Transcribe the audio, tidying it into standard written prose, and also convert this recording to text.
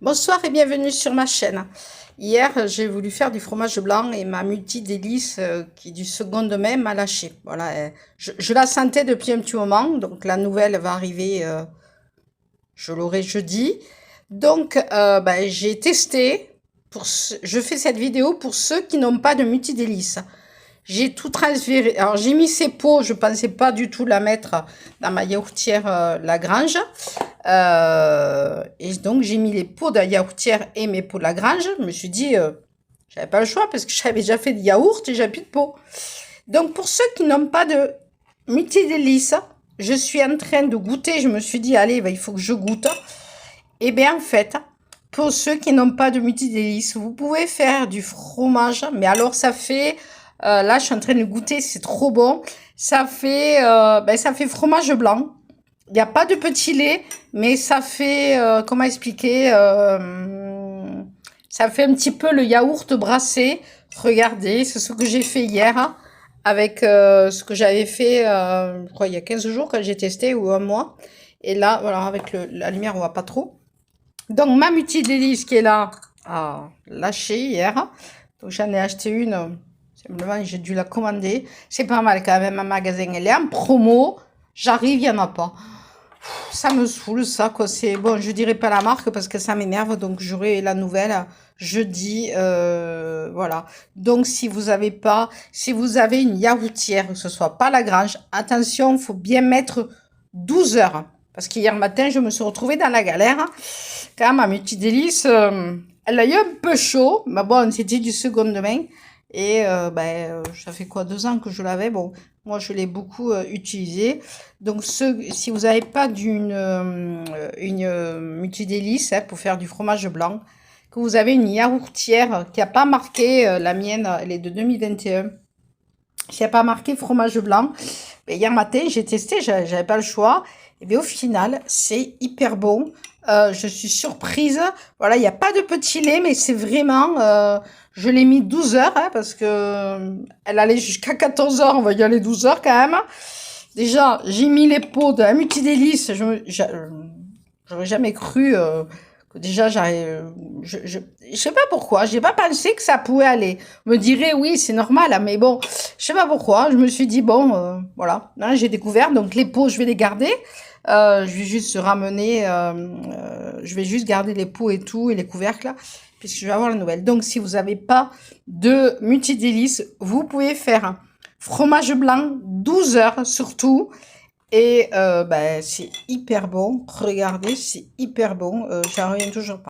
Bonsoir et bienvenue sur ma chaîne. Hier, j'ai voulu faire du fromage blanc et ma multi-délice qui est du seconde main m'a lâché. Voilà, je la sentais depuis un petit moment, donc la nouvelle va arriver, je l'aurai jeudi. Donc, j'ai testé. Je fais cette vidéo pour ceux qui n'ont pas de multi-délice. J'ai tout transféré. Alors, j'ai mis ces pots. Je pensais pas du tout la mettre dans ma yaourtière Lagrange. Et donc, j'ai mis les pots de yaourtière et mes pots de Lagrange. Je me suis dit, j'avais pas le choix parce que j'avais déjà fait du yaourt et j'avais plus de pots. Donc, pour ceux qui n'ont pas de multi-délice, je suis en train de goûter. Je me suis dit, allez, il faut que je goûte. Et bien, en fait, pour ceux qui n'ont pas de multi-délice, vous pouvez faire du fromage. Mais alors, ça fait... là, je suis en train de goûter, c'est trop bon. Ça fait fromage blanc. Il n'y a pas de petit lait, mais ça fait, comment expliquer, ça fait un petit peu le yaourt brassé. Regardez, c'est ce que j'ai fait hier avec ce que j'avais fait, je crois, il y a 15 jours quand j'ai testé, ou un mois. Et là, voilà, avec la lumière, on voit pas trop. Donc, ma multi-délice qui est là, a lâché hier. Donc, j'en ai acheté une. Simplement, j'ai dû la commander. C'est pas mal quand même, un magasin. Elle est en promo. J'arrive, il n'y en a pas. Ça me saoule, ça, quoi. C'est bon, je dirais pas la marque parce que ça m'énerve. Donc, j'aurai la nouvelle jeudi. Voilà. Donc, si vous avez une yaourtière, que ce soit pas Lagrange, attention, il faut bien mettre 12 heures. Parce qu'hier matin, je me suis retrouvée dans la galère. Quand même, ma petite délice, elle a eu un peu chaud. Mais bon, c'était du seconde main. Et ça fait quoi, 2 ans que je l'avais. Bon, moi, je l'ai beaucoup utilisé. Donc, si vous n'avez pas une multi-délice pour faire du fromage blanc, que vous avez une yaourtière qui n'a pas marqué, la mienne, elle est de 2021, qui n'a pas marqué fromage blanc, mais hier matin, j'ai testé, j'avais pas le choix. Et bien, au final, c'est hyper bon. Je suis surprise. Voilà, il n'y a pas de petit lait, mais c'est vraiment... je l'ai mis 12 heures, parce que elle allait jusqu'à 14 heures. On va y aller 12 heures quand même. Déjà, j'ai mis les pots de la multi-délice. J'aurais jamais cru que déjà, je sais pas pourquoi. J'ai pas pensé que ça pouvait aller. On me dirait, oui, c'est normal, mais bon, je sais pas pourquoi. Je me suis dit, bon, voilà. Là, j'ai découvert. Donc, les pots, je vais les garder. Je vais juste ramener, je vais juste garder les pots et tout, et les couvercles, là, puisque je vais avoir la nouvelle. Donc, si vous n'avez pas de multi-délice, vous pouvez faire fromage blanc, 12 heures surtout, et c'est hyper bon. Regardez, c'est hyper bon. J'en reviens toujours pas.